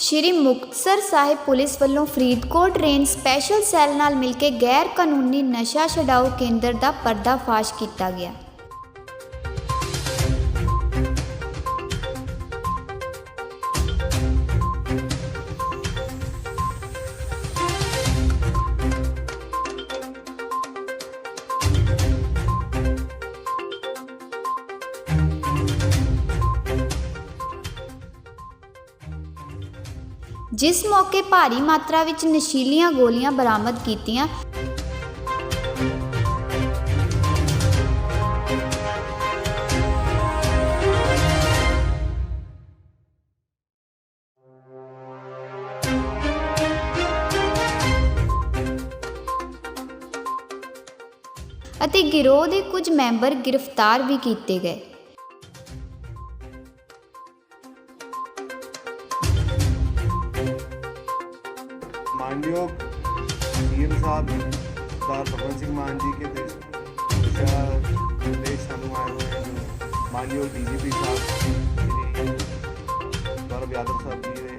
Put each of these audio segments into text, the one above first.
ਸ਼੍ਰੀ Muktsar Sahib police ਵੱਲੋਂ Faridkot range special cell ਨਾਲ ਮਿਲ ਕੇ ਗੈਰ ਕਾਨੂੰਨੀ ਨਸ਼ਾ ਛਡਾਊ ਕੇਂਦਰ ਦਾ ਪਰਦਾਫਾਸ਼ ਕੀਤਾ ਗਿਆ। जिस मौके भारी मात्रा विच नशीलियां गोलियां बरामद कीतियां। ਅਤੇ गिरोह ਦੇ कुछ मैंबर गिरफ्तार भी किए गए। मानयोग सीएम साहब सरदार भगवंत सिंह मान जी के निर्देश सानू आए हुए हैं। जो मानयोग DGP साहब श्री गौरव यादव साहब जी ने,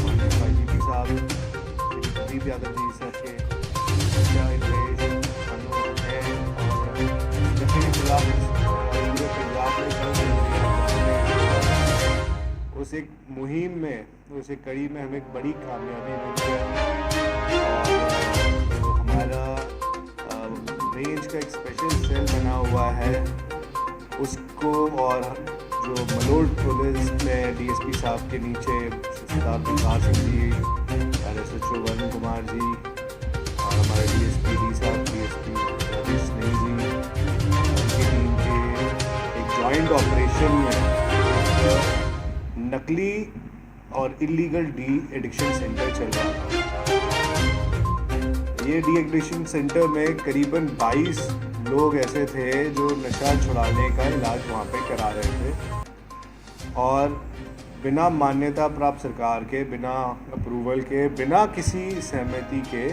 मानयोग IGP साहब श्री प्रदीप यादव जी सर के निर्देश सानू है और नशे के खिलाफ पंजाब में उस एक मुहिम में, उस एक कड़ी में हमें एक बड़ी कामयाबी मिली है। हमारा रेंज का एक स्पेशल सेल बना हुआ है उसको, और जो मलोड पुलिस में DSP साहब के नीचे सरदार प्रकाश सिंह जी, SHO वरुण कुमार जी और हमारे DSP डी साहब DSP राजेश नहीं जी, उनकी टीम के एक जॉइंट ऑपरेशन में नकली और इलीगल डी एडिक्शन सेंटर चल रहा था। ये डी एडिक्शन सेंटर में करीबन 22 लोग ऐसे थे जो नशा छुड़ाने का इलाज वहाँ पे करा रहे थे और बिना मान्यता प्राप्त सरकार के, बिना अप्रूवल के, बिना किसी सहमति के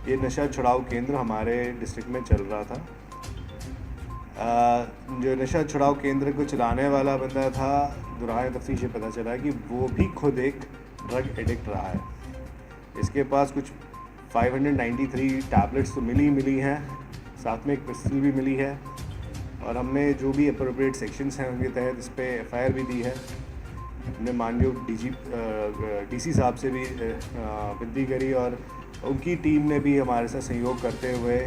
ये नशा छुड़ाऊ केंद्र हमारे डिस्ट्रिक्ट में चल रहा था। जो नशा छुड़ाऊ केंद्र को चलाने वाला बंदा था, दुराए तफ्तीश पता चला कि वो भी खुद एक ड्रग एडिक्ट रहा है। इसके पास कुछ 593 टैबलेट्स तो मिली हैं, साथ में एक पिस्टल भी मिली है और हमने जो भी अप्रोप्रिएट सेक्शंस हैं उनके तहत इस पर FIR भी दी है। हमने मानयोग DC साहब से भी विनती करी और उनकी टीम ने भी हमारे साथ सहयोग करते हुए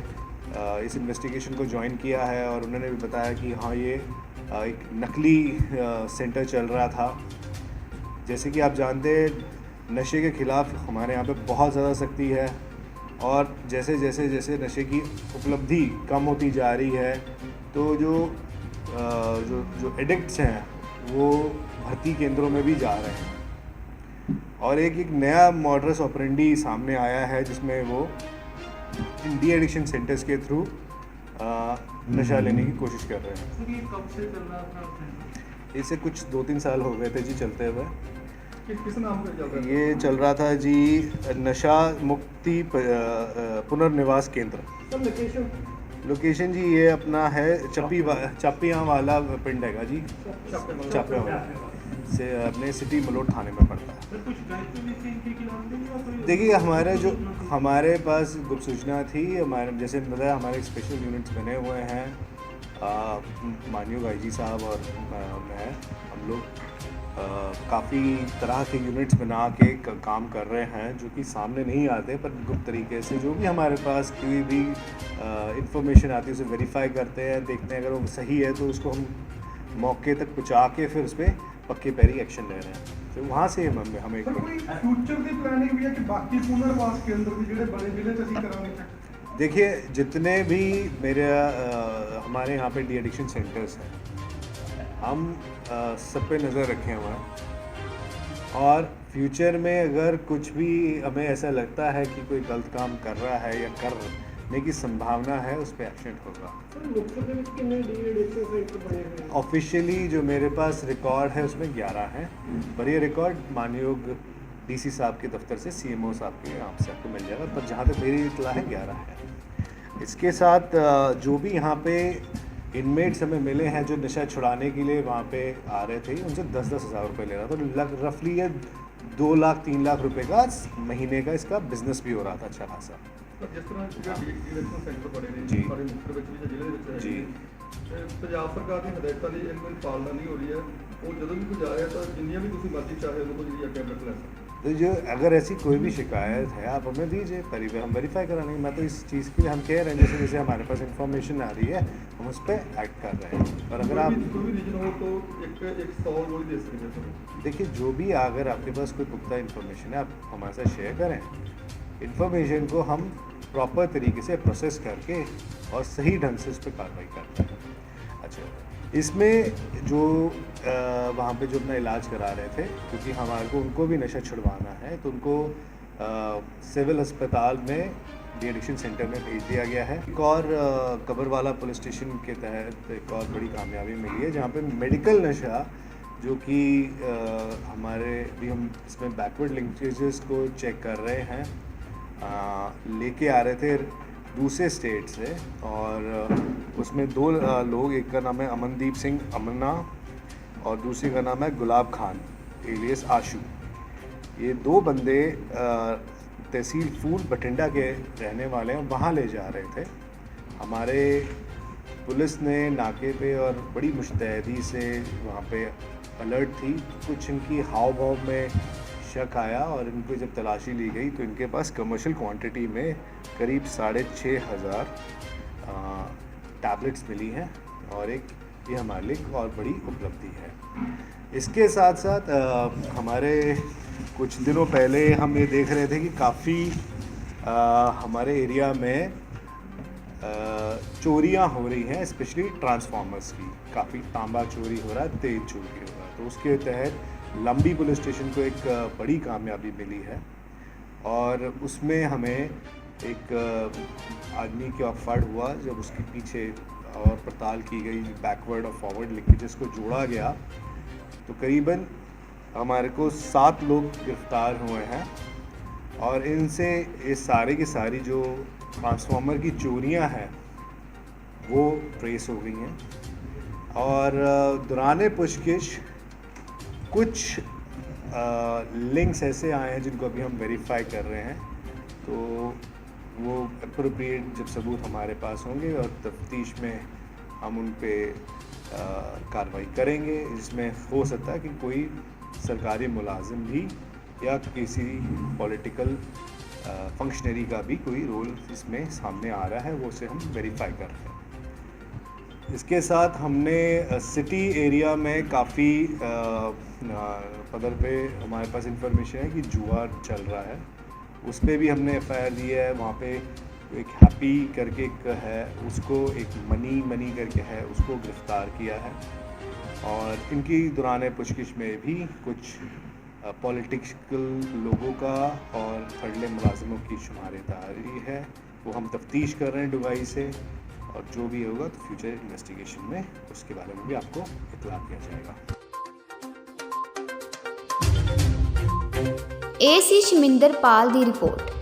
इस इन्वेस्टिगेशन को ज्वाइन किया है और उन्होंने भी बताया कि हाँ ये एक नकली सेंटर चल रहा था। जैसे कि आप जानते हैं नशे के ख़िलाफ़ हमारे यहाँ पे बहुत ज़्यादा सख्ती है और जैसे जैसे जैसे नशे की उपलब्धि कम होती जा रही है तो जो जो एडिक्ट्स हैं वो भर्ती केंद्रों में भी जा रहे हैं और एक नया मॉडस ऑपरेंडी सामने आया है जिसमें वो डी एडिक्शन सेंटर्स के थ्रू नशा लेने की कोशिश कर रहे हैं। ये कब से चल रहा था? इसे कुछ 2-3 साल हो गए थे जी चलते हुए। किस नाम पे चल रहा था? ये चल रहा था जी नशा मुक्ति पुनर्निवास केंद्र। लोकेशन जी ये अपना है चप्पियाँ वाला पिंड हैगा जी, चप्पियाँ वाला से अपने सिटी मलोट थाने में पड़ता है। देखिए हमारे पास गुप्त सूचना थी, हमारे जैसे बताया हमारे स्पेशल यूनिट्स बने हुए हैं, मानयोग IG साहब और मैं, हम लोग काफ़ी तरह के यूनिट्स बना के काम कर रहे हैं जो कि सामने नहीं आते, पर गुप्त तरीके से जो भी हमारे पास कोई भी इंफॉर्मेशन आती है उसे वेरीफाई करते हैं, देखते हैं अगर वो सही है तो उसको हम मौके तक पहुँचा के फिर उस पर पक्के पैरी एक्शन ले रहे हैं। तो वहाँ से हमें एक फ्यूचर की प्लानिंग भी है कि बाकी पुनर्वास केंद्र भी ਜਿਹੜੇ बड़े जिले तक कराने चाहिए। देखिए जितने भी हमारे यहाँ पे डी एडिक्शन सेंटर्स हैं हम सब पे नज़र रखे हुए हैं और फ्यूचर में अगर कुछ भी हमें ऐसा लगता है कि कोई गलत काम कर रहा है या करने की संभावना है उस पर एक्शन होगा। ऑफिशियली जो मेरे पास रिकॉर्ड है उसमें 11 हैं, पर ये रिकॉर्ड मानयोग DC साहब के दफ्तर से CMO साहब के यहाँ से आपको मिल जाएगा, पर जहाँ तक मेरी इतला है 11 है। इसके साथ जो भी यहाँ पे इनमेट्स हमें मिले हैं जो नशा छुड़ाने के लिए वहाँ पे आ रहे थे, उनसे 10-10 हज़ार रुपये ले रहा था। तो रफली ये 2 लाख 3 लाख रुपए का महीने का इसका बिजनेस भी हो रहा था अच्छा खासा। ਪਰ ਜਿਸ ਤਰ੍ਹਾਂ ਡਿਟੈਕਸ਼ਨ ਸੈਂਟਰ ਬਣੇ ਨੇ ਜੀ। ਸਾਰੇ ਮੁਲਕ ਦੇ ਵਿੱਚ ਵੀ ਤੇ ਜ਼ਿਲ੍ਹੇ ਦੇ ਵਿੱਚ ਹੈਗੇ ਜੀ। ਨੇ। ਤੇ ਪੰਜਾਬ ਸਰਕਾਰ ਦੀ ਹਦਾਇਤਾਂ ਦੀ ਇਹਨਾਂ ਦੀ ਪਾਲਣਾ ਨਹੀਂ ਹੋ ਰਹੀ ਹੈ। ਉਹ ਜਦੋਂ ਵੀ ਕੋਈ ਜਾ ਰਿਹਾ ਤਾਂ ਜਿੰਨੀਆਂ ਵੀ ਤੁਸੀਂ ਮਰਜ਼ੀ ਚਾਹੇ ਉਹਨਾਂ ਤੋਂ ਜਿਹੜੀ ਟੈਬਲੇਟ ਲੈ ਸਕਦੇ ਹੋ। तो जो अगर ऐसी कोई भी शिकायत है आप हमें दीजिए, हम वेरीफाई करा लेंगे। मैं तो इस चीज़ के लिए हम कह रहे हैं जैसे जैसे हमारे पास इन्फॉर्मेशन आ रही है हम उस पर एक्ट कर रहे हैं। और अगर आप कोई भी रीजन हो तो एक 100 गोली दे सकते हैं। देखिए जो भी अगर आपके पास कोई पुख्ता इन्फॉर्मेशन है आप हमारे साथ शेयर करें। इन्फॉर्मेशन को हम प्रॉपर तरीके से प्रोसेस करके और सही ढंग से उस पर कार्रवाई करते हैं। अच्छा, इसमें जो वहाँ पे जो अपना इलाज करा रहे थे, क्योंकि हमारे को उनको भी नशा छुड़वाना है तो उनको सिविल अस्पताल में डी एडिक्शन सेंटर में भेज दिया गया है। एक और कबरवाला पुलिस स्टेशन के तहत एक और बड़ी कामयाबी मिली है जहाँ पे मेडिकल नशा जो कि हमारे भी हम इसमें बैकवर्ड लिंकेजेस को चेक कर रहे हैं, लेके आ रहे थे दूसरे स्टेट से। और उसमें 2 लोग, एक का नाम है अमनदीप सिंह अमन्ना और दूसरे का नाम है गुलाब खान एलियस आशू। ये 2 बंदे तहसील फूल बठिंडा के रहने वाले हैं, वहाँ ले जा रहे थे। हमारे पुलिस ने नाके पे और बड़ी मुस्तैदी से वहाँ पे अलर्ट थी। कुछ इनकी हाव भाव में शक आया और इनको जब तलाशी ली गई तो इनके पास कमर्शियल क्वांटिटी में करीब 6,500 टैबलेट्स मिली हैं और ये हमारे लिए और बड़ी उपलब्धि है। इसके साथ साथ हमारे कुछ दिनों पहले हम ये देख रहे थे कि काफ़ी हमारे एरिया में चोरियां हो रही हैं, स्पेशली ट्रांसफार्मर्स की। काफ़ी तांबा चोरी हो रहा है, तेल चोरी हो रहा है। तो उसके तहत लंबी पुलिस स्टेशन को एक बड़ी कामयाबी मिली है और उसमें हमें एक आदमी का फर्ड हुआ जब उसके पीछे और पड़ताल की गई, बैकवर्ड और फॉरवर्ड लिंकेजेस को जोड़ा गया तो करीबन हमारे को 7 लोग गिरफ्तार हुए हैं और इनसे ये सारे की सारी जो ट्रांसफार्मर की चोरियां हैं वो ट्रेस हो गई हैं। और दौरान पुछगिछ कुछ लिंक्स ऐसे आए हैं जिनको अभी हम वेरीफाई कर रहे हैं, तो वो अप्रोप्रिएट जब सबूत हमारे पास होंगे और तफ्तीश में हम उन पे कार्रवाई करेंगे, जिसमें हो सकता है कि कोई सरकारी मुलाजिम भी या किसी पॉलिटिकल फंक्शनरी का भी कोई रोल इसमें सामने आ रहा है, वो उसे हम वेरीफाई कर रहे हैं। इसके साथ हमने सिटी एरिया में काफ़ी पदर पे हमारे पास इंफॉर्मेशन है कि जुआ चल रहा है, उस पर भी हमने FIR दी है। वहाँ पे एक हैप्पी करके एक है, उसको एक मनी करके है, उसको गिरफ़्तार किया है। और इनकी दौरान पुछगिछ में भी कुछ पॉलिटिकल लोगों का और थर्डले मुलाजिमों की शुमारेदारी है, वो हम तफ्तीश कर रहे हैं डुबई से। और जो भी होगा तो फ्यूचर इन्वेस्टिगेशन में उसके बारे में भी आपको इत्तला किया जाएगा। AC शमिंदर पाल की रिपोर्ट।